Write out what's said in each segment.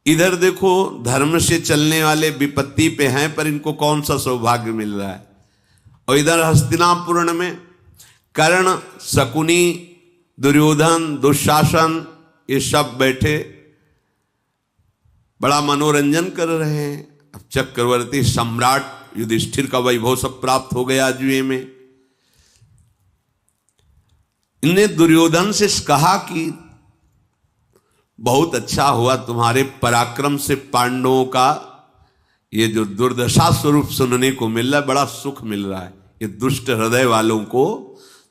इधर देखो धर्म से चलने वाले विपत्ति पे हैं, पर इनको कौन सा सौभाग्य मिल रहा है। और इधर हस्तिनापुर में कर्ण, शकुनी, दुर्योधन, दुशासन ये सब बैठे बड़ा मनोरंजन कर रहे हैं। अब चक्रवर्ती सम्राट युधिष्ठिर का वैभव सब प्राप्त हो गया अजूबे में। इनने दुर्योधन से कहा कि बहुत अच्छा हुआ तुम्हारे पराक्रम से पांडवों का ये जो दुर्दशा स्वरूप सुनने को मिल रहा है, बड़ा सुख मिल रहा है। ये दुष्ट हृदय वालों को,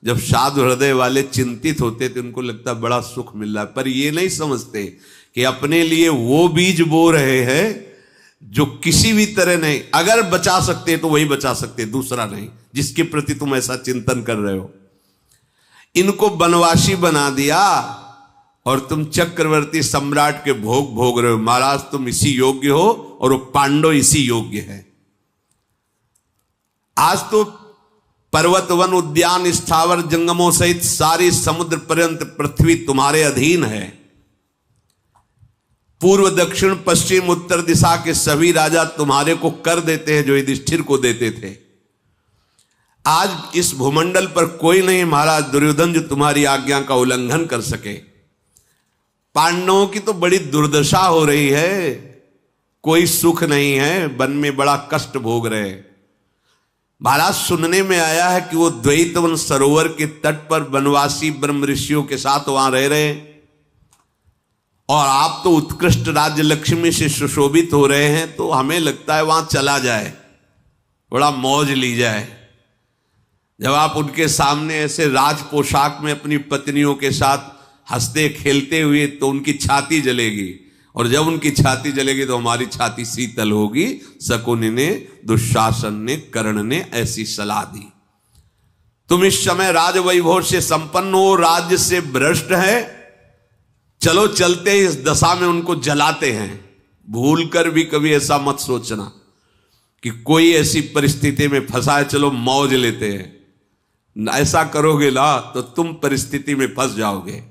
जब साधु हृदय वाले चिंतित होते तो उनको लगता है बड़ा सुख मिल रहा है, पर ये नहीं समझते कि अपने लिए वो बीज बो रहे हैं जो किसी भी तरह नहीं, अगर बचा सकते तो वही बचा सकते, दूसरा नहीं, जिसके प्रति तुम ऐसा चिंतन कर रहे हो। इनको वनवासी बना दिया और तुम चक्रवर्ती सम्राट के भोग भोग रहे हो। महाराज तुम इसी योग्य हो और वो पांडव इसी योग्य है। आज तो पर्वत, वन, उद्यान, स्थावर जंगमों सहित सारी समुद्र पर्यंत पृथ्वी तुम्हारे अधीन है। पूर्व, दक्षिण, पश्चिम, उत्तर दिशा के सभी राजा तुम्हारे को कर देते हैं जो युधिष्ठिर को देते थे। आज इस भूमंडल पर कोई नहीं महाराज दुर्योधन जो तुम्हारी आज्ञा का उल्लंघन कर सके। पांडवों की तो बड़ी दुर्दशा हो रही है, कोई सुख नहीं है, वन में बड़ा कष्ट भोग रहे। महाराज सुनने में आया है कि वो द्वैतवन सरोवर के तट पर वनवासी ब्रह्म ऋषियों के साथ वहां रह रहे हैं और आप तो उत्कृष्ट राज्य लक्ष्मी से सुशोभित हो रहे हैं, तो हमें लगता है वहां चला जाए, बड़ा मौज ली जाए। जब आप उनके सामने ऐसे राज पोशाक में अपनी पत्नियों के साथ हंसते खेलते हुए तो उनकी छाती जलेगी, और जब उनकी छाती जलेगी तो हमारी छाती शीतल होगी। शकुनि ने, दुशासन ने, कर्ण ने ऐसी सलाह दी। तुम इस समय राज वैभव से संपन्न हो, राज्य से भ्रष्ट है, चलो चलते इस दशा में उनको जलाते हैं। भूल कर भी कभी ऐसा मत सोचना कि कोई ऐसी परिस्थिति में फंसा है, चलो मौज लेते हैं। ऐसा करोगे ना तो तुम परिस्थिति में फंस जाओगे।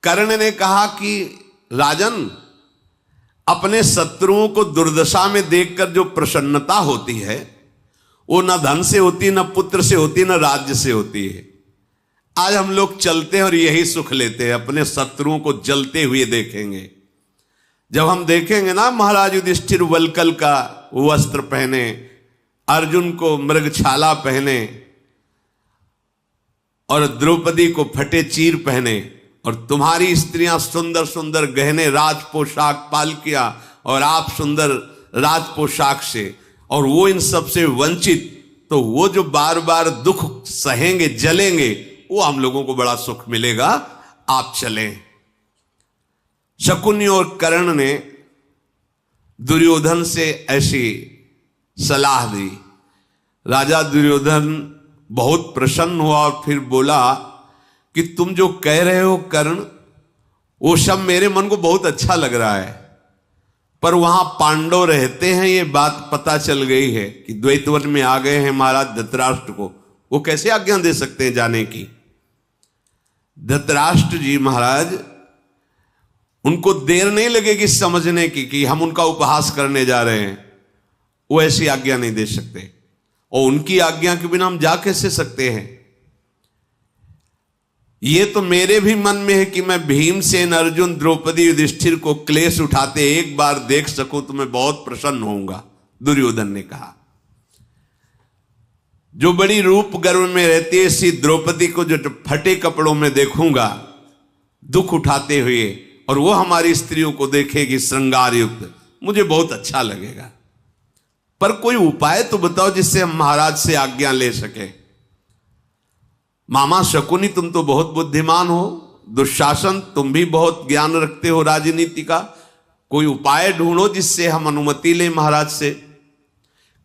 कर्ण ने कहा कि राजन, अपने शत्रुओं को दुर्दशा में देखकर जो प्रसन्नता होती है वो न धन से होती, न पुत्र से होती, न राज्य से होती है। आज हम लोग चलते हैं और यही सुख लेते हैं, अपने शत्रुओं को जलते हुए देखेंगे। जब हम देखेंगे ना महाराज युधिष्ठिर वलकल का वस्त्र पहने, अर्जुन को मृगछाला पहने और द्रौपदी को फटे चीर पहने, और तुम्हारी स्त्रियां सुंदर सुंदर गहने राज पोशाक पालकिया और आप सुंदर राज पोशाक से, और वो इन सब से वंचित, तो वो जो बार बार दुख सहेंगे, जलेंगे, वो हम लोगों को बड़ा सुख मिलेगा। आप चलें। शकुनि और कर्ण ने दुर्योधन से ऐसी सलाह दी। राजा दुर्योधन बहुत प्रसन्न हुआ और फिर बोला कि तुम जो कह रहे हो कर्ण, वो सब मेरे मन को बहुत अच्छा लग रहा है, पर वहां पांडव रहते हैं ये बात पता चल गई है कि द्वैतवन में आ गए हैं महाराज धृतराष्ट्र को, वो कैसे आज्ञा दे सकते हैं जाने की। धृतराष्ट्र जी महाराज, उनको देर नहीं लगेगी समझने की कि हम उनका उपहास करने जा रहे हैं, वो ऐसी आज्ञा नहीं दे सकते, और उनकी आज्ञा के बिना हम जा कैसे सकते हैं। ये तो मेरे भी मन में है कि मैं भीमसेन, अर्जुन, द्रौपदी, युधिष्ठिर को क्लेश उठाते एक बार देख सकूं तो मैं बहुत प्रसन्न होऊंगा। दुर्योधन ने कहा, जो बड़ी रूप गर्व में रहती है, इसी द्रौपदी को जो फटे कपड़ों में देखूंगा दुख उठाते हुए, और वो हमारी स्त्रियों को देखेगी श्रृंगार युक्त, मुझे बहुत अच्छा लगेगा। पर कोई उपाय तो बताओ जिससे हम महाराज से आज्ञा ले सके। मामा शकुनि, तुम तो बहुत बुद्धिमान हो, दुशासन तुम भी बहुत ज्ञान रखते हो राजनीति का, कोई उपाय ढूंढो जिससे हम अनुमति लें महाराज से।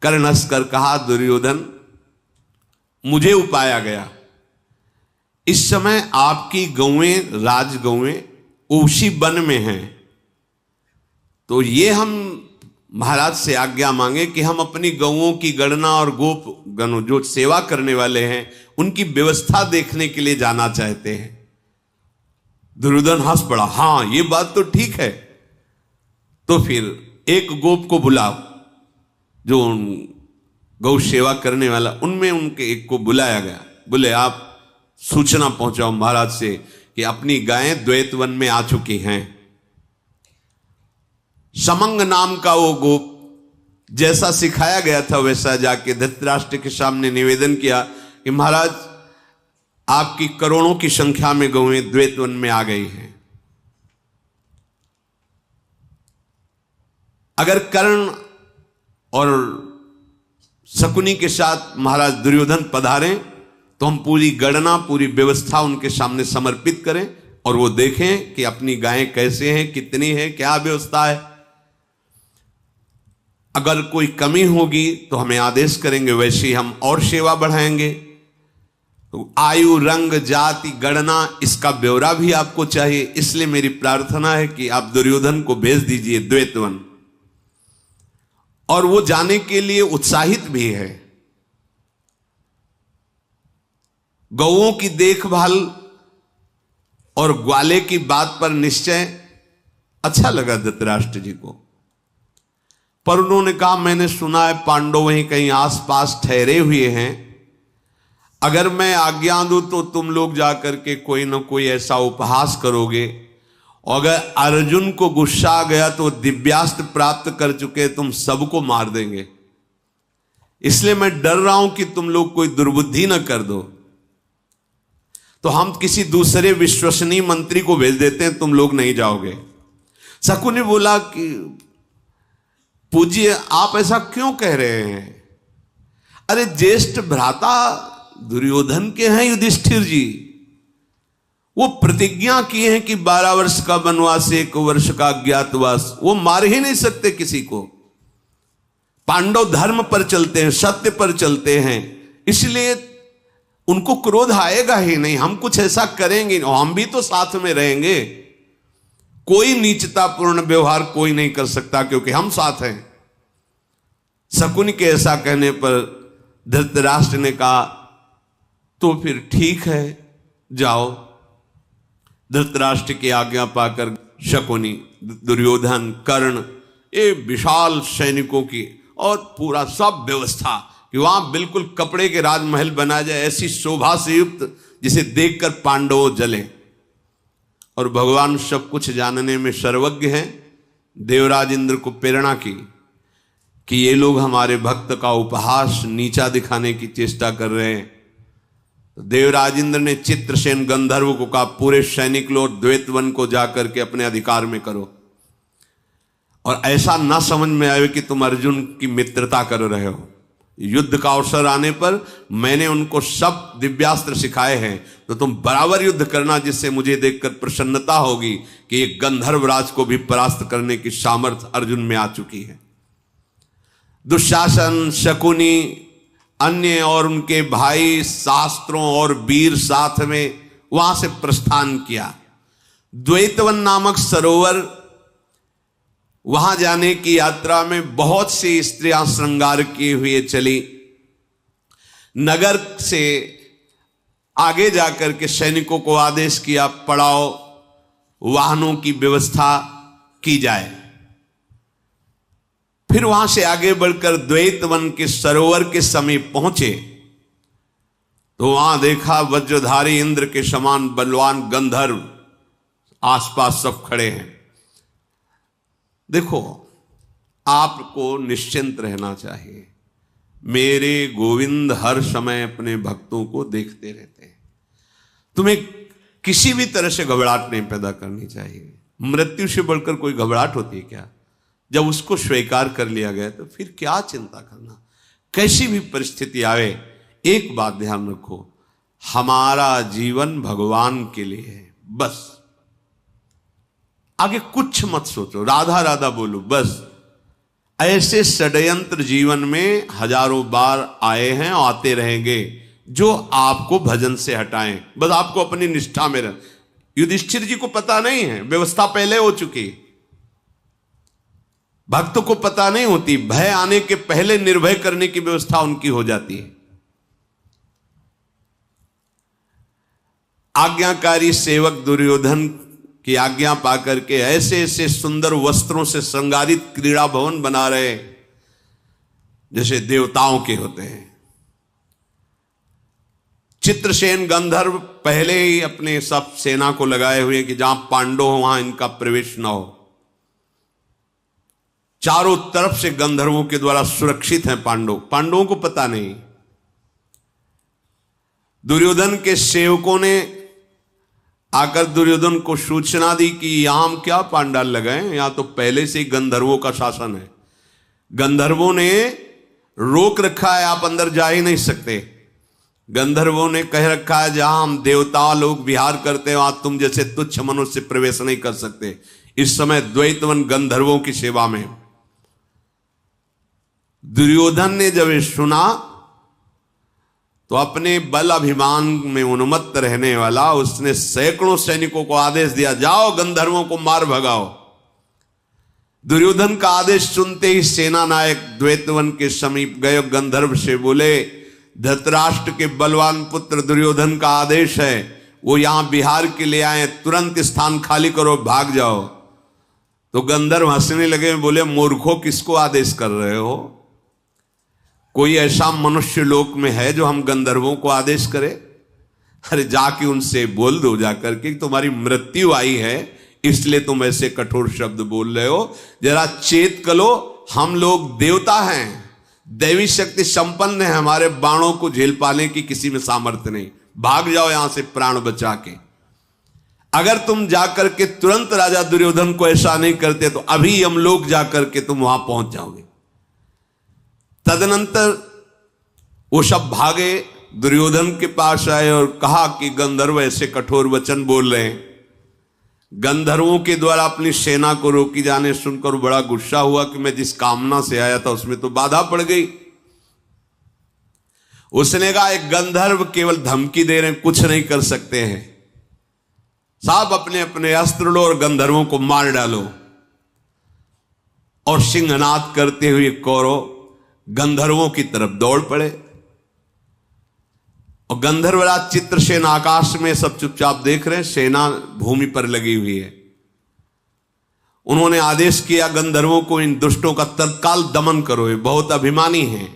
कर्ण हंसकर कहा, दुर्योधन मुझे उपाय आ गया। इस समय आपकी गौएं, राजगौएं उसी वन में हैं, तो ये हम महाराज से आज्ञा मांगे कि हम अपनी गौओं की गणना और गोप गणों जो सेवा करने वाले हैं उनकी व्यवस्था देखने के लिए जाना चाहते हैं। दुर्योधन हंस पड़ा, हां ये बात तो ठीक है। तो फिर एक गोप को बुलाओ, जो गौ सेवा करने वाला, उनमें उनके एक को बुलाया गया। बोले आप सूचना पहुंचाओ महाराज से कि अपनी गायें द्वैतवन में आ चुकी हैं। समंग नाम का वो गोप जैसा सिखाया गया था वैसा जाके धृतराष्ट्र के सामने निवेदन किया कि महाराज आपकी करोड़ों की संख्या में गौएं द्वैतवन में आ गई हैं। अगर कर्ण और शकुनी के साथ महाराज दुर्योधन पधारें तो हम पूरी गणना, पूरी व्यवस्था उनके सामने समर्पित करें और वो देखें कि अपनी गायें कैसे हैं, कितनी है, क्या व्यवस्था है। अगर कोई कमी होगी तो हमें आदेश करेंगे, वैसे ही हम और सेवा बढ़ाएंगे। तो आयु, रंग, जाति, गणना, इसका ब्यौरा भी आपको चाहिए। इसलिए मेरी प्रार्थना है कि आप दुर्योधन को भेज दीजिए द्वैतवन। और वो जाने के लिए उत्साहित भी है। गौओं की देखभाल और ग्वाले की बात पर निश्चय अच्छा लगा धृतराष्ट्र जी को, पर उन्होंने कहा मैंने सुना है पांडव वहीं कहीं आसपास ठहरे हुए हैं, अगर मैं आज्ञा दूं तो तुम लोग जाकर के कोई ना कोई ऐसा उपहास करोगे, और अगर अर्जुन को गुस्सा आ गया तो दिव्यास्त्र प्राप्त कर चुके तुम सबको मार देंगे। इसलिए मैं डर रहा हूं कि तुम लोग कोई दुर्बुद्धि न कर दो, तो हम किसी दूसरे विश्वसनीय मंत्री को भेज देते हैं, तुम लोग नहीं जाओगे। शकुनी बोला कि पूज्य आप ऐसा क्यों कह रहे हैं? अरे ज्येष्ठ भ्राता दुर्योधन के हैं युधिष्ठिर जी, वो प्रतिज्ञा किए हैं कि 12 वर्ष का वनवास, 1 वर्ष का अज्ञातवास, वो मार ही नहीं सकते किसी को। पांडव धर्म पर चलते हैं, सत्य पर चलते हैं, इसलिए उनको क्रोध आएगा ही नहीं। हम कुछ ऐसा करेंगे और हम भी तो साथ में रहेंगे। कोई नीचतापूर्ण व्यवहार कोई नहीं कर सकता क्योंकि हम साथ हैं। शकुनी के ऐसा कहने पर धृतराष्ट्र ने कहा तो फिर ठीक है जाओ। धृतराष्ट्र की आज्ञा पाकर शकुनी, दुर्योधन, कर्ण, ये विशाल सैनिकों की और पूरा सब व्यवस्था कि वहां बिल्कुल कपड़े के राजमहल बना जाए, ऐसी शोभा से युक्त जिसे देखकर पांडव जले। और भगवान सब कुछ जानने में सर्वज्ञ हैं। देवराज इंद्र को प्रेरणा की कि ये लोग हमारे भक्त का उपहास, नीचा दिखाने की चेष्टा कर रहे हैं। तो देवराज इंद्र ने चित्रसेन गंधर्व को कहा पूरे सैनिक लोग द्वैतवन को जाकर के अपने अधिकार में करो, और ऐसा ना समझ में आए कि तुम अर्जुन की मित्रता कर रहे हो। युद्ध का अवसर आने पर मैंने उनको सब दिव्यास्त्र सिखाए हैं, तो तुम बराबर युद्ध करना, जिससे मुझे देखकर प्रसन्नता होगी कि एक गंधर्वराज को भी परास्त करने की सामर्थ्य अर्जुन में आ चुकी है। दुशासन, शकुनी, अन्य और उनके भाई शास्त्रों और वीर साथ में वहां से प्रस्थान किया। द्वैतवन नामक सरोवर, वहां जाने की यात्रा में बहुत सी स्त्रियां श्रृंगार किए हुए चली। नगर से आगे जाकर के सैनिकों को आदेश किया पड़ाव वाहनों की व्यवस्था की जाए। फिर वहां से आगे बढ़कर द्वैतवन के सरोवर के समीप पहुंचे तो वहां देखा वज्रधारी इंद्र के समान बलवान गंधर्व आसपास सब खड़े हैं। देखो, आपको निश्चिंत रहना चाहिए। मेरे गोविंद हर समय अपने भक्तों को देखते रहते हैं। तुम्हें किसी भी तरह से घबराहट नहीं पैदा करनी चाहिए। मृत्यु से बढ़कर कोई घबराहट होती है क्या? जब उसको स्वीकार कर लिया गया तो फिर क्या चिंता करना। कैसी भी परिस्थिति आवे, एक बात ध्यान रखो, हमारा जीवन भगवान के लिए है, बस। आगे कुछ मत सोचो, राधा राधा बोलो, बस। ऐसे षड्यंत्र जीवन में हजारों बार आए हैं और आते रहेंगे जो आपको भजन से हटाएं। बस आपको अपनी निष्ठा में रह। युधिष्ठिर जी को पता नहीं है, व्यवस्था पहले हो चुकी। भक्त को पता नहीं होती, भय आने के पहले निर्भय करने की व्यवस्था उनकी हो जाती है। आज्ञाकारी सेवक दुर्योधन की आज्ञा पाकर के ऐसे ऐसे सुंदर वस्त्रों से श्रृंगारित क्रीड़ा भवन बना रहे जैसे देवताओं के होते हैं। चित्रसेन गंधर्व पहले ही अपने सब सेना को लगाए हुए कि जहां पांडव हो वहां इनका प्रवेश न हो। चारों तरफ से गंधर्वों के द्वारा सुरक्षित हैं पांडव। पांडवों को पता नहीं। दुर्योधन के सेवकों ने आकर दुर्योधन को सूचना दी कि यहां हम क्या पांडाल लगाए, यहां तो पहले से ही गंधर्वों का शासन है। गंधर्वों ने रोक रखा है, आप अंदर जा ही नहीं सकते। गंधर्वों ने कह रखा है जहां हम देवता लोग विहार करते हैं वहां तुम जैसे तुच्छ मनुष्य प्रवेश नहीं कर सकते। इस समय द्वैतवन गंधर्वों की सेवा में। दुर्योधन ने जब ये सुना तो अपने बल अभिमान में उन्मत्त रहने वाला उसने सैकड़ों सैनिकों को आदेश दिया, जाओ गंधर्वों को मार भगाओ। दुर्योधन का आदेश सुनते ही सेना नायक द्वैतवन के समीप गए, गंधर्व से बोले, धृतराष्ट्र के बलवान पुत्र दुर्योधन का आदेश है, वो यहां बिहार के लिए आए, तुरंत स्थान खाली करो, भाग जाओ। तो गंधर्व हंसने लगे, बोले, मूर्खों किसको आदेश कर रहे हो? कोई ऐसा मनुष्य लोक में है जो हम गंधर्वों को आदेश करे? अरे जाके उनसे बोल दो जाकर के तुम्हारी मृत्यु आई है इसलिए तुम ऐसे कठोर शब्द बोल रहे हो। जरा चेत करो, हम लोग देवता हैं, दैवी शक्ति संपन्न है, हमारे बाणों को झेल पाने की किसी में सामर्थ्य नहीं। भाग जाओ यहां से प्राण बचा के। अगर तुम जाकर के तुरंत राजा दुर्योधन को ऐसा नहीं करते तो अभी हम लोग जाकर के तुम वहां पहुंच जाओगे। तदनंतर वो सब भागे, दुर्योधन के पास आए और कहा कि गंधर्व ऐसे कठोर वचन बोल रहे हैं। गंधर्वों के द्वारा अपनी सेना को रोकी जाने सुनकर बड़ा गुस्सा हुआ कि मैं जिस कामना से आया था उसमें तो बाधा पड़ गई। उसने कहा, एक गंधर्व केवल धमकी दे रहे हैं, कुछ नहीं कर सकते हैं। साहब अपने अपने अस्त्र लो और गंधर्वों को मार डालो। और सिंहनाद करते हुए कौरव गंधर्वों की तरफ दौड़ पड़े। और गंधर्वराज चित्रसेन आकाश में सब चुपचाप देख रहे हैं, सेना भूमि पर लगी हुई है। उन्होंने आदेश किया गंधर्वों को, इन दुष्टों का तत्काल दमन करो, ये बहुत अभिमानी हैं।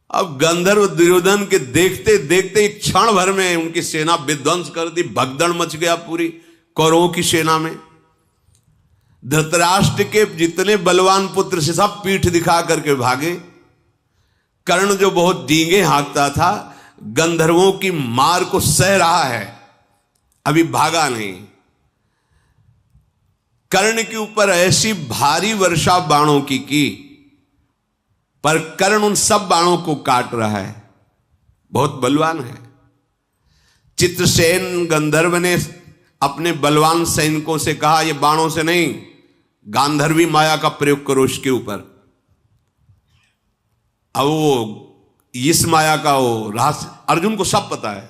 अब गंधर्व दुर्योधन के देखते देखते एक क्षण भर में उनकी सेना विध्वंस कर दी, भगदड़ मच गया पूरी कौरवों की सेना में। धृतराष्ट्र के जितने बलवान पुत्र से सब पीठ दिखा करके भागे। कर्ण जो बहुत डींगे हाँकता था, गंधर्वों की मार को सह रहा है, अभी भागा नहीं। कर्ण के ऊपर ऐसी भारी वर्षा बाणों की पर कर्ण उन सब बाणों को काट रहा है, बहुत बलवान है। चित्रसेन गंधर्व ने अपने बलवान सैनिकों से कहा, यह बाणों से नहीं, गांधर्वी माया का प्रयोग करो इसके ऊपर। अब वो इस माया का वो रहस्य अर्जुन को सब पता है,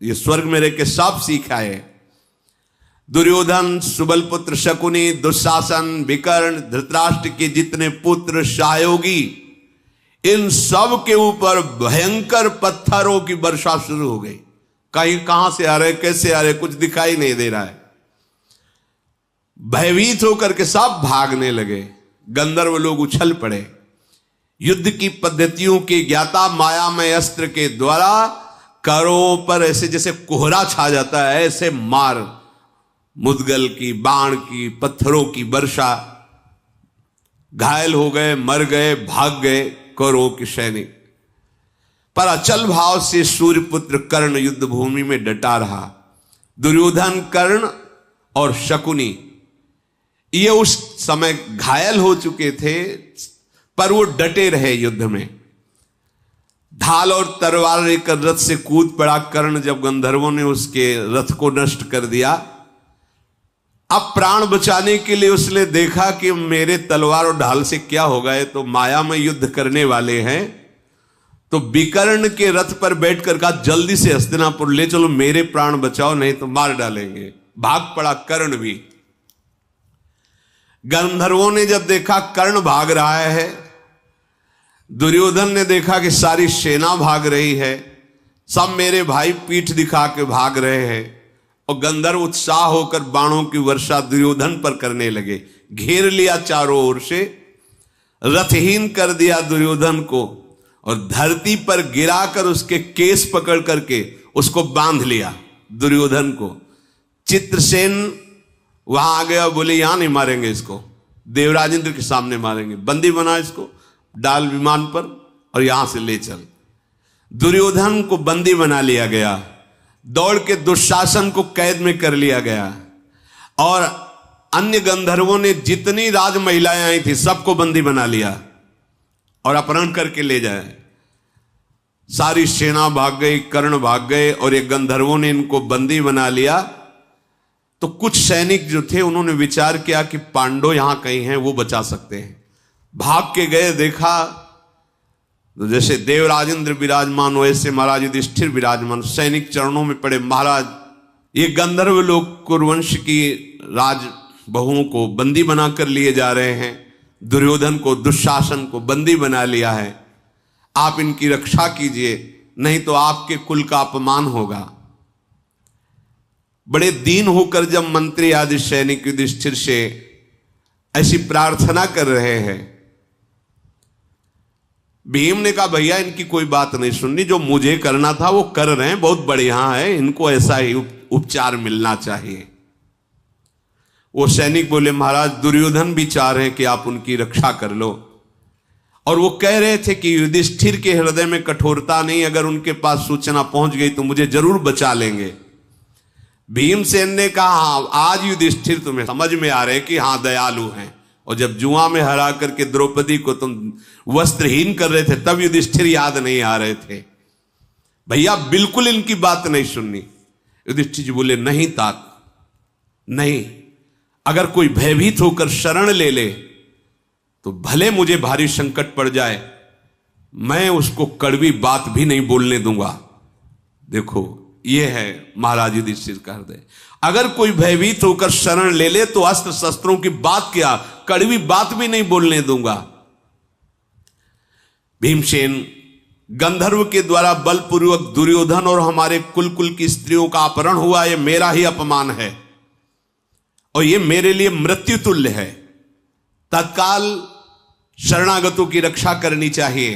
ये स्वर्ग में रह के सब सीखा है। दुर्योधन, सुबल पुत्र शकुनी, दुशासन, विकर्ण, धृतराष्ट्र के जितने पुत्र सहयोगी, इन सब के ऊपर भयंकर पत्थरों की वर्षा शुरू हो गई। कहीं कहां से आ रहे, कैसे आ रहे, कुछ दिखाई नहीं दे रहा है। भयभीत होकर के सब भागने लगे। गंधर्व लोग उछल पड़े। युद्ध की पद्धतियों के ज्ञाता मायामय अस्त्र के द्वारा करों पर ऐसे जैसे कोहरा छा जाता है, ऐसे मार, मुदगल की, बाण की, पत्थरों की वर्षा। घायल हो गए, मर गए, भाग गए कौरवों के सैनिक। पर अचल भाव से सूर्यपुत्र कर्ण युद्ध भूमि में डटा रहा। दुर्योधन, कर्ण और शकुनी ये उस समय घायल हो चुके थे पर वो डटे रहे युद्ध में। ढाल और तलवार लेकर रथ से कूद पड़ा कर्ण। जब गंधर्वों ने उसके रथ को नष्ट कर दिया, अब प्राण बचाने के लिए उसने देखा कि मेरे तलवार और ढाल से क्या होगा, ये तो माया में युद्ध करने वाले हैं। तो विकर्ण के रथ पर बैठकर कहा, जल्दी से हस्तिनापुर ले चलो, मेरे प्राण बचाओ, नहीं तो मार डालेंगे। भाग पड़ा कर्ण भी। गंधर्वों ने जब देखा कर्ण भाग रहा है, दुर्योधन ने देखा कि सारी सेना भाग रही है, सब मेरे भाई पीठ दिखा के भाग रहे हैं और गंधर्व उत्साह होकर बाणों की वर्षा दुर्योधन पर करने लगे। घेर लिया चारों ओर से, रथहीन कर दिया दुर्योधन को और धरती पर गिराकर उसके केस पकड़ करके उसको बांध लिया दुर्योधन को। चित्रसेन वहां आ गया, बोले यहां नहीं मारेंगे इसको, देवराज इंद्र के सामने मारेंगे, बंदी बना इसको, डाल विमान पर और यहां से ले चल। दुर्योधन को बंदी बना लिया गया, दौड़ के दुशासन को कैद में कर लिया गया और अन्य गंधर्वों ने जितनी राज महिलाएं आई थी सबको बंदी बना लिया और अपहरण करके ले जाए। सारी सेना भाग गई, कर्ण भाग गए और ये गंधर्वों ने इनको बंदी बना लिया। तो कुछ सैनिक जो थे उन्होंने विचार किया कि पांडव यहां कहीं हैं, वो बचा सकते हैं। भाग के गए, देखा तो जैसे देवराज इंद्र विराजमान वैसे महाराज युधिष्ठिर विराजमान, सैनिक चरणों में पड़े, महाराज ये गंधर्व लोग कुरुवंश की राज बहुओं को बंदी बनाकर लिए जा रहे हैं, दुर्योधन को, दुशासन को बंदी बना लिया है, आप इनकी रक्षा कीजिए, नहीं तो आपके कुल का अपमान होगा। बड़े दीन होकर जब मंत्री आदि सैनिक युधिष्ठिर से ऐसी प्रार्थना कर रहे हैं, भीम ने कहा भैया इनकी कोई बात नहीं सुननी, जो मुझे करना था वो कर रहे हैं, बहुत बढ़िया है, इनको ऐसा ही उपचार मिलना चाहिए। वो सैनिक बोले महाराज दुर्योधन भी चाह रहे हैं कि आप उनकी रक्षा कर लो, और वो कह रहे थे कि युधिष्ठिर के हृदय में कठोरता नहीं, अगर उनके पास सूचना पहुंच गई तो मुझे जरूर बचा लेंगे। भीमसेन ने कहा हाँ, आज युधिष्ठिर तुम्हें समझ में आ रहे कि हाँ दयालु हैं, और जब जुआ में हरा करके द्रौपदी को तुम वस्त्रहीन कर रहे थे तब युधिष्ठिर याद नहीं आ रहे थे। भैया बिल्कुल इनकी बात नहीं सुननी। युधिष्ठिर जी बोले नहीं तात, नहीं, अगर कोई भयभीत होकर शरण ले ले तो भले मुझे भारी संकट पड़ जाए, मैं उसको कड़वी बात भी नहीं बोलने दूंगा। देखो ये है महाराज युधिष्ठिर का हृदय। अगर कोई भयभीत होकर शरण ले ले तो अस्त्र शस्त्रों की बात क्या, कड़वी बात भी नहीं बोलने दूंगा। भीमसेन गंधर्व के द्वारा बलपूर्वक दुर्योधन और हमारे कुल की स्त्रियों का अपहरण हुआ, यह मेरा ही अपमान है और यह मेरे लिए मृत्यु तुल्य है। तत्काल शरणागतों की रक्षा करनी चाहिए,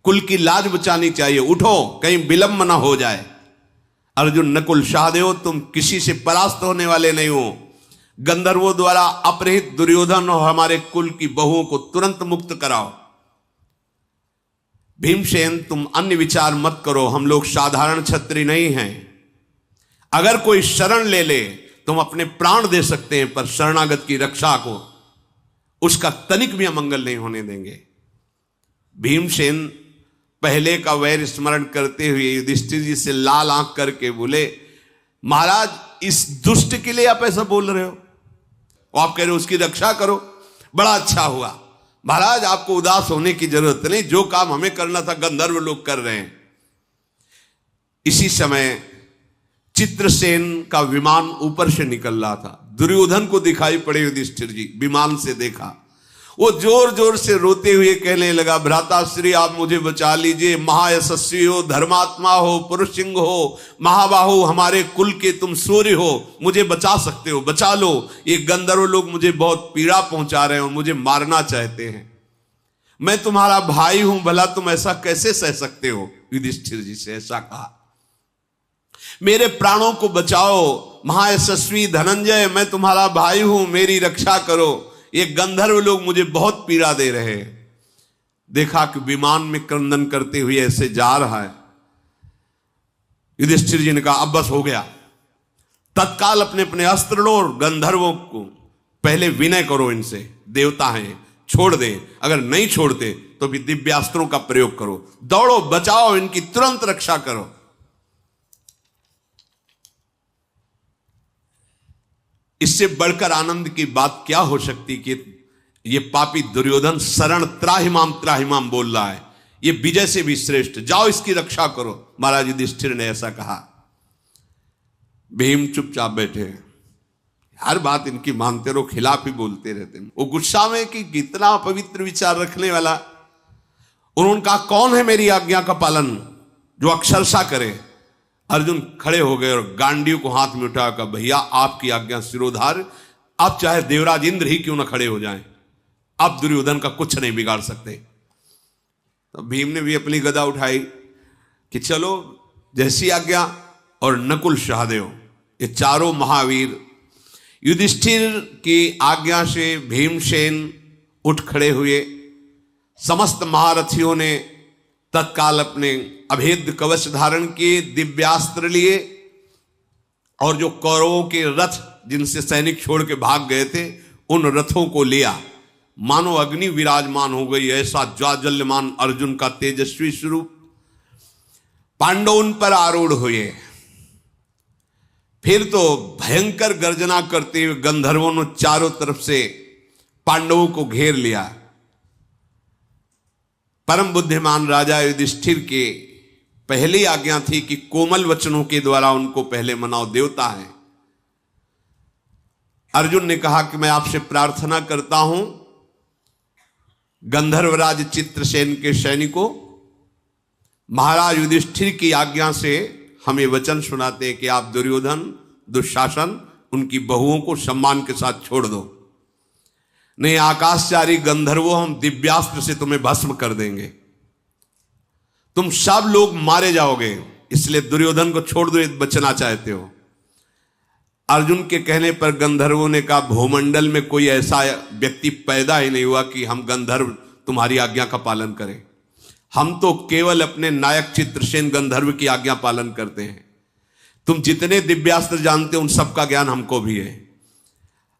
कुल की लाज बचानी चाहिए, उठो कहीं विलंब ना हो जाए। अर्जुन नकुल सहदेव तुम किसी से परास्त होने वाले नहीं हो। गंधर्वों द्वारा अपहृत दुर्योधन और हमारे कुल की बहुओं को तुरंत मुक्त कराओ। भीमसेन तुम अन्य विचार मत करो, हम लोग साधारण क्षत्रिय नहीं हैं। अगर कोई शरण ले ले तुम अपने प्राण दे सकते हैं, पर शरणागत की रक्षा को उसका तनिक भी अमंगल नहीं होने देंगे। भीमसेन पहले का वैर स्मरण करते हुए युधिष्ठिर जी से लाल आंख करके बोले महाराज इस दुष्ट के लिए आप ऐसा बोल रहे हो, आप कह रहे हो उसकी रक्षा करो, बड़ा अच्छा हुआ महाराज, आपको उदास होने की जरूरत नहीं, जो काम हमें करना था गंधर्व लोग कर रहे हैं। इसी समय चित्रसेन का विमान ऊपर से निकल रहा था, दुर्योधन को दिखाई पड़े युधिष्ठिर जी, विमान से देखा, वो जोर जोर से रोते हुए कहने लगा भ्राताश्री आप मुझे बचा लीजिए, महायशस्वी हो, धर्मात्मा हो, पुरुष सिंह हो, महाबाहु, हमारे कुल के तुम सूर्य हो, मुझे बचा सकते हो, बचा लो, ये गंधर्व लोग मुझे बहुत पीड़ा पहुंचा रहे हैं और मुझे मारना चाहते हैं, मैं तुम्हारा भाई हूं, भला तुम ऐसा कैसे सह सकते हो। युधिष्ठिर जी से ऐसा कहा, मेरे प्राणों को बचाओ, महायशस्वी धनंजय मैं तुम्हारा भाई हूं, मेरी रक्षा करो, ये गंधर्व लोग मुझे बहुत पीड़ा दे रहे हैं। देखा कि विमान में क्रंदन करते हुए ऐसे जा रहा है। युधिष्ठिर जी ने कहा अब बस हो गया, तत्काल अपने अपने अस्त्र लो और गंधर्वों को पहले विनय करो, इनसे देवता हैं, छोड़ दें, अगर नहीं छोड़ते तो भी दिव्यास्त्रों का प्रयोग करो, दौड़ो, बचाओ, इनकी तुरंत रक्षा करो। इससे बढ़कर आनंद की बात क्या हो सकती कि ये पापी दुर्योधन शरण त्राहिमाम बोल रहा है, ये विजय से भी श्रेष्ठ, जाओ इसकी रक्षा करो। महाराज युधिष्ठिर ने ऐसा कहा। भीम चुपचाप बैठे, हर बात इनकी मानते रहो, खिलाफ ही बोलते रहते। वो गुस्सा में कि कितना पवित्र विचार रखने वाला, उन्होंने कहा कौन है मेरी आज्ञा का पालन जो अक्षरशा करे, अर्जुन खड़े हो गए और गांडीव को हाथ में उठाकर, भैया आपकी आज्ञा सिरोधार, आप चाहे देवराज इंद्र ही क्यों ना खड़े हो जाएं, आप दुर्योधन का कुछ नहीं बिगाड़ सकते। तो भीम ने भी अपनी गदा उठाई कि चलो जैसी आज्ञा। और नकुल सहदेव ये चारों महावीर युधिष्ठिर की आज्ञा से भीमसेन उठ खड़े हुए। समस्त महारथियों ने तत्काल अपने अभेद्य कवच धारण किए, दिव्यास्त्र लिए और जो कौरवों के रथ जिनसे सैनिक छोड़ के भाग गए थे उन रथों को लिया। मानो अग्नि विराजमान हो गई, ऐसा ज्वाजल्यमान अर्जुन का तेजस्वी स्वरूप। पांडव उन पर आरूढ़ हुए। फिर तो भयंकर गर्जना करते हुए गंधर्वों ने चारों तरफ से पांडवों को घेर लिया। परम बुद्धिमान राजा युधिष्ठिर के पहली आज्ञा थी कि कोमल वचनों के द्वारा उनको पहले मनाओ, देवता है। अर्जुन ने कहा कि मैं आपसे प्रार्थना करता हूं, गंधर्वराज चित्रसेन के सैनिकों, महाराज युधिष्ठिर की आज्ञा से हमें वचन सुनाते हैं कि आप दुर्योधन, दुशासन, उनकी बहुओं को सम्मान के साथ छोड़ दो, नहीं आकाशचारी गंधर्वों हम दिव्यास्त्र से तुम्हें भस्म कर देंगे, तुम सब लोग मारे जाओगे, इसलिए दुर्योधन को छोड़ दो, बचना चाहते हो। अर्जुन के कहने पर गंधर्वों ने कहा, भूमंडल में कोई ऐसा व्यक्ति पैदा ही नहीं हुआ कि हम गंधर्व तुम्हारी आज्ञा का पालन करें। हम तो केवल अपने नायक चित्रसेन गंधर्व की आज्ञा पालन करते हैं। तुम जितने दिव्यास्त्र जानते हो उन सब का ज्ञान हमको भी है।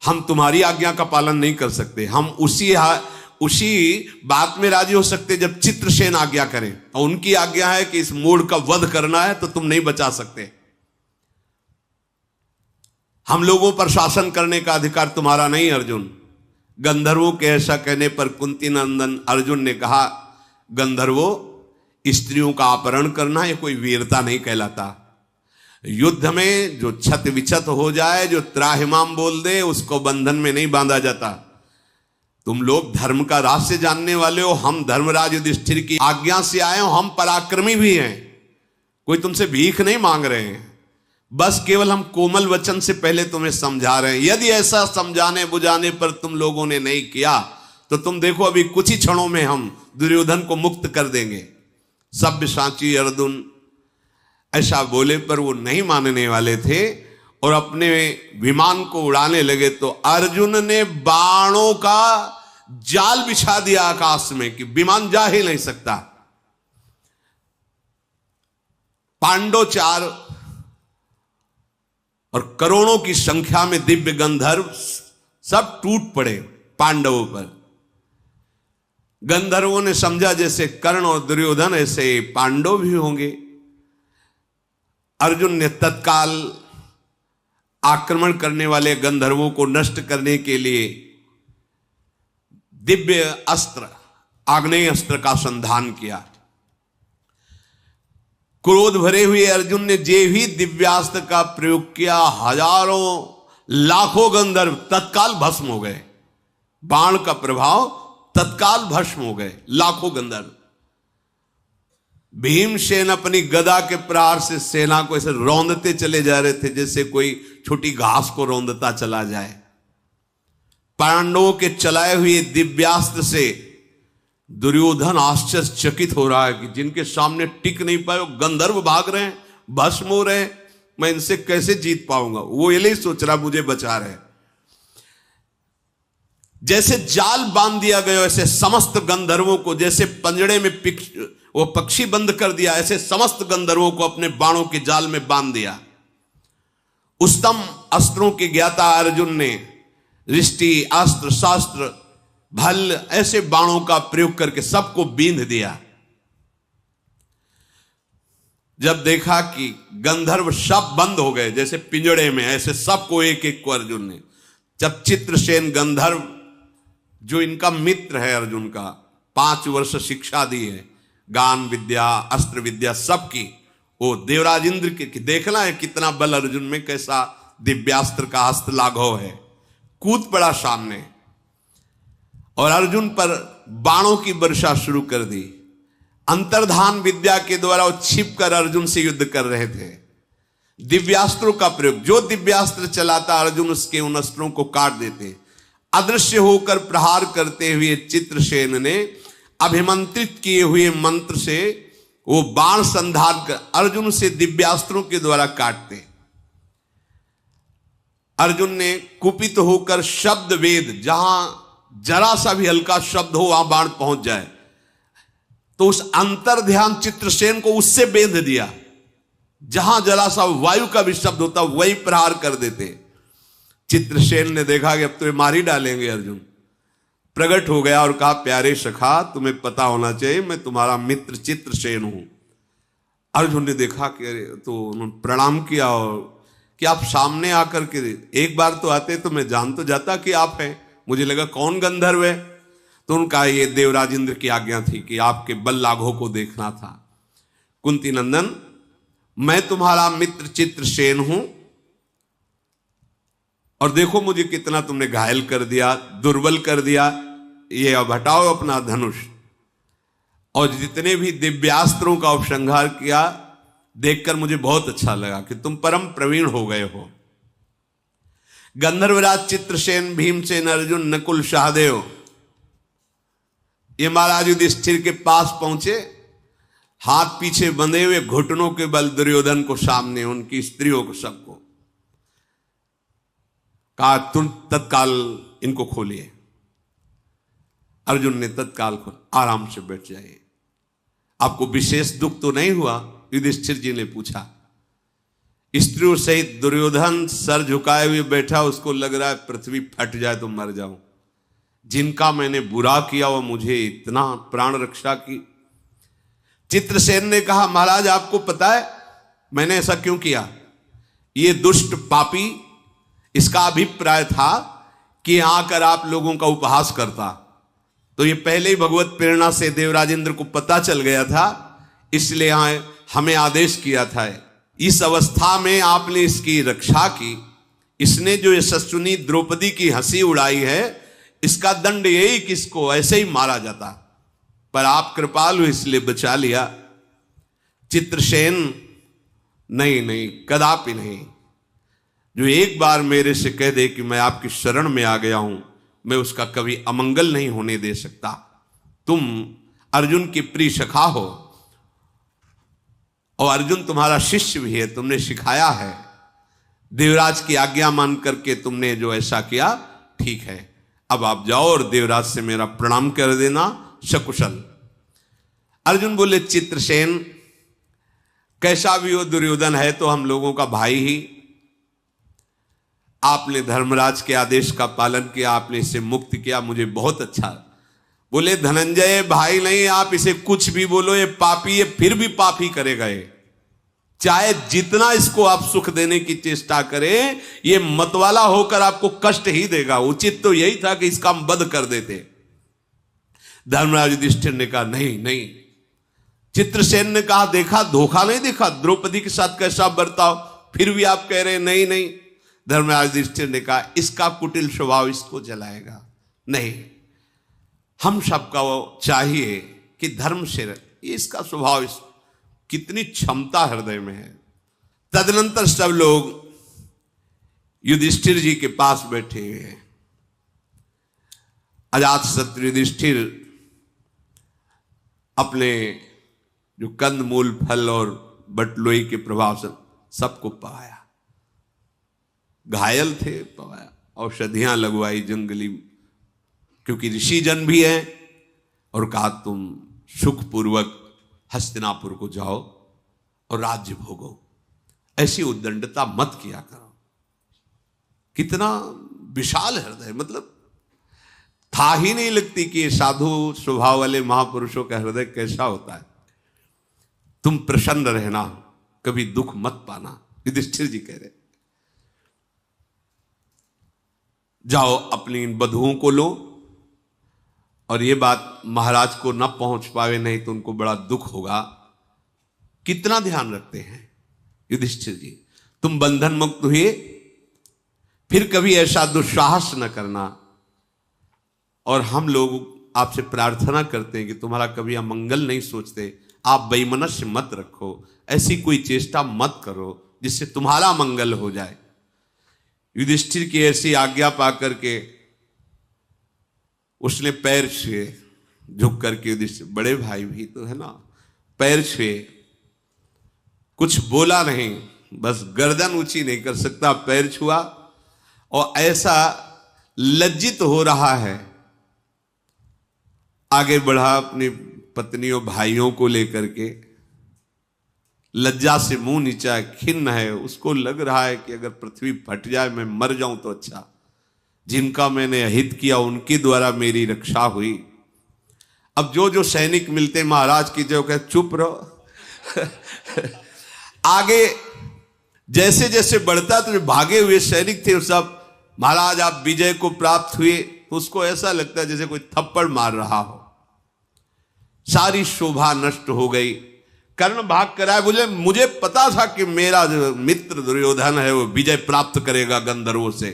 हम तुम्हारी आज्ञा का पालन नहीं कर सकते। हम उसी बात में राजी हो सकते जब चित्रसेन आज्ञा करें, और उनकी आज्ञा है कि इस मूढ़ का वध करना है, तो तुम नहीं बचा सकते। हम लोगों पर शासन करने का अधिकार तुम्हारा नहीं अर्जुन। गंधर्वों के ऐसा कहने पर कुंती नंदन अर्जुन ने कहा, गंधर्वों, स्त्रियों का अपहरण करना ये कोई वीरता नहीं कहलाता। युद्ध में जो छत विछत हो जाए, जो त्राहिमाम बोल दे, उसको बंधन में नहीं बांधा जाता। तुम लोग धर्म का रहस्य जानने वाले हो। हम धर्मराज युधिष्ठिर की आज्ञा से आए हो, हम पराक्रमी भी हैं, कोई तुमसे भीख नहीं मांग रहे हैं, बस केवल हम कोमल वचन से पहले तुम्हें समझा रहे हैं। यदि ऐसा समझाने बुझाने पर तुम लोगों ने नहीं किया तो तुम देखो अभी कुछ ही क्षणों में हम दुर्योधन को मुक्त कर देंगे। सभ्य साची अर्जुन ऐसा बोले पर वो नहीं मानने वाले थे और अपने विमान को उड़ाने लगे। तो अर्जुन ने बाणों का जाल बिछा दिया आकाश में कि विमान जा ही नहीं सकता। पांडव 4 और करोड़ों की संख्या में दिव्य गंधर्व सब टूट पड़े पांडवों पर। गंधर्वों ने समझा जैसे कर्ण और दुर्योधन ऐसे पांडव भी होंगे। अर्जुन ने तत्काल आक्रमण करने वाले गंधर्वों को नष्ट करने के लिए दिव्य अस्त्र, आग्नेय अस्त्र का संधान किया। क्रोध भरे हुए अर्जुन ने जे ही दिव्यास्त्र का प्रयोग किया, हजारों लाखों गंधर्व तत्काल भस्म हो गए। बाण का प्रभाव तत्काल भस्म हो गए लाखों गंधर्व। भीमसेन अपनी गदा के प्रहार से सेना को ऐसे रौंदते चले जा रहे थे जैसे कोई छोटी घास को रौंदता चला जाए। पांडवों के चलाए हुए दिव्यास्त्र से दुर्योधन आश्चर्यचकित हो रहा है कि जिनके सामने टिक नहीं पाए, गंधर्व भाग रहे हैं, भस्म हो रहे हैं, मैं इनसे कैसे जीत पाऊंगा। वो ये नहीं सोच रहा मुझे बचा रहे। जैसे जाल बांध दिया गया ऐसे समस्त गंधर्वों को, जैसे पंजड़े में वो पक्षी बंद कर दिया, ऐसे समस्त गंधर्वों को अपने बाणों के जाल में बांध दिया। उत्तम अस्त्रों के ज्ञाता अर्जुन ने रिष्टि, अस्त्र, शास्त्र, भल ऐसे बाणों का प्रयोग करके सबको बींध दिया। जब देखा कि गंधर्व सब बंद हो गए जैसे पिंजड़े में, ऐसे सबको एक एक को अर्जुन ने, जब चित्रसेन गंधर्व जो इनका मित्र है अर्जुन का, 5 वर्ष शिक्षा दी है, गान विद्या, अस्त्र विद्या सबकी, वो देवराज इंद्र की देखना है कितना बल अर्जुन में, कैसा दिव्यास्त्र का हस्त लाघव है। कूद पड़ा सामने और अर्जुन पर बाणों की वर्षा शुरू कर दी। अंतर्धान विद्या के द्वारा वो छिप कर अर्जुन से युद्ध कर रहे थे। दिव्यास्त्रों का प्रयोग, जो दिव्यास्त्र चलाता अर्जुन उसके उन अस्त्रों को काट देते। अदृश्य होकर प्रहार करते हुए चित्रसेन ने अभिमंत्रित किए हुए मंत्र से वो बाण संधान कर अर्जुन से दिव्यास्त्रों के द्वारा काटते। अर्जुन ने कुपित होकर शब्द वेद, जहां जरा सा भी हल्का शब्द हो वहां बाण पहुंच जाए, तो उस अंतर ध्यान चित्रसेन को उससे बेंध दिया। जहां जरा सा वायु का भी शब्द होता वही प्रहार कर देते। चित्रसेन ने देखा कि अब तो मार ही डालेंगे अर्जुन, प्रकट हो गया और कहा, प्यारे सखा तुम्हें पता होना चाहिए मैं तुम्हारा मित्र चित्रसेन हूं। अर्जुन ने देखा कि तो उन्होंने प्रणाम किया और कि आप सामने आकर के एक बार तो आते तो मैं जान तो जाता कि आप हैं, मुझे लगा कौन गंधर्व है। तो उनका ये देवराज इंद्र की आज्ञा थी कि आपके बल लाघव को देखना था। कुंती नंदन, मैं तुम्हारा मित्र चित्रसेन हूं और देखो मुझे कितना तुमने घायल कर दिया, दुर्बल कर दिया। ये अब हटाओ अपना धनुष। और जितने भी दिव्यास्त्रों का उपसंहार किया देखकर मुझे बहुत अच्छा लगा कि तुम परम प्रवीण हो गए हो। गंधर्वराज चित्रसेन, भीमसेन, अर्जुन, नकुल, सहदेव ये महाराज युधिष्ठिर के पास पहुंचे, हाथ पीछे बंधे हुए, घुटनों के बल दुर्योधन को सामने, उनकी स्त्रियों को, सबको कहा तुम तत्काल इनको खोलिए। अर्जुन ने तत्काल खोल, आराम से बैठ जाइए। आपको विशेष दुख तो नहीं हुआ? युधिष्ठिर जी ने पूछा। स्त्रियों सहित दुर्योधन सर झुकाए हुए बैठा, उसको लग रहा है पृथ्वी फट जाए तो मर जाऊं। जिनका मैंने बुरा किया वो मुझे इतना प्राण रक्षा की। चित्रसेन ने कहा, महाराज आपको पता है मैंने ऐसा क्यों किया? ये दुष्ट पापी, इसका अभिप्राय था कि आकर आप लोगों का उपहास करता। तो ये पहले ही भगवत प्रेरणा से देवराज इंद्र को पता चल गया था, इसलिए हमें आदेश किया था। इस अवस्था में आपने इसकी रक्षा की। इसने जो यशस्विनी द्रौपदी की हंसी उड़ाई है, इसका दंड यही कि इसको ऐसे ही मारा जाता, पर आप कृपालु इसलिए बचा लिया। चित्रसेन, नहीं नहीं, कदापि नहीं। जो एक बार मेरे से कह दे कि मैं आपकी शरण में आ गया हूं, मैं उसका कभी अमंगल नहीं होने दे सकता। तुम अर्जुन की प्रिय सखा हो और अर्जुन तुम्हारा शिष्य भी है, तुमने सिखाया है। देवराज की आज्ञा मान करके तुमने जो ऐसा किया ठीक है। अब आप जाओ और देवराज से मेरा प्रणाम कर देना, सकुशल। अर्जुन बोले, चित्रसेन कैसा भी हो दुर्योधन है तो हम लोगों का भाई ही। आपने धर्मराज के आदेश का पालन किया, आपने इसे मुक्त किया, मुझे बहुत अच्छा। बोले, धनंजय भाई नहीं, आप इसे कुछ भी बोलो, ये पापी, ये फिर भी पाप ही करेगा। ये चाहे जितना इसको आप सुख देने की चेष्टा करें, ये मतवाला होकर आपको कष्ट ही देगा। उचित तो यही था कि इसका हम वध कर देते। धर्मराज युधिष्ठिर ने कहा, नहीं नहीं। चित्रसेन ने कहा, देखा धोखा नहीं देखा, द्रौपदी के साथ कैसा बर्ताव, फिर भी आप कह रहे नहीं नहीं। धर्मराज युधिष्ठिर ने कहा, इसका कुटिल स्वभाव इसको जलाएगा। नहीं, हम सबका वो चाहिए कि धर्म से, इसका स्वभाव, कितनी क्षमता हृदय में है। तदनंतर सब लोग युधिष्ठिर जी के पास बैठे हुए हैं। अजातशत्रु युधिष्ठिर अपने जो कंदमूल, फल और बटलोई के प्रभाव से सबको पवाया। घायल थे, पवाया, औषधियां लगवाई जंगली, क्योंकि ऋषि जन भी हैं, और कहा तुम सुखपूर्वक हस्तिनापुर को जाओ और राज्य भोगो। ऐसी उद्दंडता मत किया करो। कितना विशाल हृदय, मतलब था ही नहीं लगती कि ये साधु स्वभाव वाले महापुरुषों का हृदय कैसा होता है। तुम प्रसन्न रहना, कभी दुख मत पाना, युधिष्ठिर जी कह रहे। जाओ अपनी इन बधुओं को लो, और ये बात महाराज को न पहुंच पावे, नहीं तो उनको बड़ा दुख होगा। कितना ध्यान रखते हैं युधिष्ठिर जी। तुम बंधन मुक्त हुए, फिर कभी ऐसा दुस्साहस न करना। और हम लोग आपसे प्रार्थना करते हैं कि तुम्हारा कभी अमंगल नहीं सोचते, आप बेईमानस्य मत रखो, ऐसी कोई चेष्टा मत करो, जिससे तुम्हारा मंगल हो जाए। युधिष्ठिर की ऐसी आज्ञा पाकर के उसने पैर छुए, झुक करके। युधिष्ठिर बड़े भाई भी तो है ना, पैर छुए, कुछ बोला नहीं, बस गर्दन ऊंची नहीं कर सकता, पैर छुआ और ऐसा लज्जित हो रहा है। आगे बढ़ा अपनी पत्नियों भाइयों को लेकर के, लज्जा से मुंह नीचा, खिन्न है। उसको लग रहा है कि अगर पृथ्वी फट जाए, मैं मर जाऊं तो अच्छा, जिनका मैंने अहित किया उनके द्वारा मेरी रक्षा हुई। अब जो जो सैनिक मिलते महाराज की जो कहे चुप रहो। आगे जैसे जैसे बढ़ता तो जो भागे हुए सैनिक थे सब, महाराज आप विजय को प्राप्त हुए, उसको ऐसा लगता है जैसे कोई थप्पड़ मार रहा हो। सारी शोभा नष्ट हो गई। कर्ण भाग कर आए, बोले मुझे पता था कि मेरा जो मित्र दुर्योधन है वो विजय प्राप्त करेगा गंधर्वों से।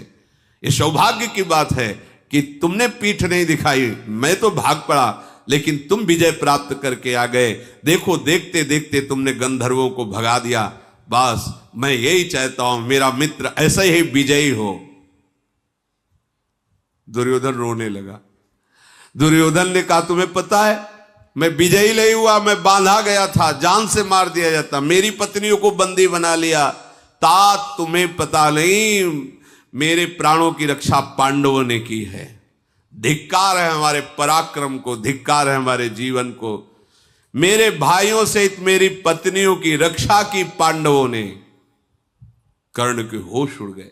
ये सौभाग्य की बात है कि तुमने पीठ नहीं दिखाई, मैं तो भाग पड़ा, लेकिन तुम विजय प्राप्त करके आ गए। देखो देखते देखते तुमने गंधर्वों को भगा दिया। बस मैं यही चाहता हूं मेरा मित्र ऐसा ही विजयी हो। दुर्योधन रोने लगा। दुर्योधन ने कहा तुम्हें पता है मैं विजयी नहीं हुआ, मैं बांधा गया था, जान से मार दिया जाता, मेरी पत्नियों को बंदी बना लिया। तात तुम्हें पता नहीं मेरे प्राणों की रक्षा पांडवों ने की है। धिक्कार है हमारे पराक्रम को, धिक्कार है हमारे जीवन को। मेरे भाइयों सहित मेरी पत्नियों की रक्षा की पांडवों ने। कर्ण के होश उड़ गए।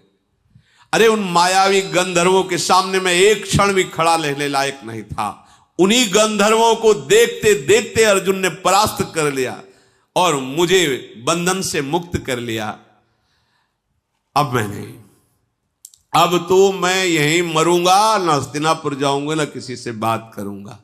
अरे उन मायावी गंधर्वों के सामने मैं एक क्षण भी खड़ा रहने लायक नहीं था। उन्हीं गंधर्वों को देखते देखते अर्जुन ने परास्त कर लिया और मुझे बंधन से मुक्त कर लिया। अब मैं नहीं, अब तो मैं यहीं मरूंगा, न हस्तिनापुर जाऊंगा, न किसी से बात करूंगा।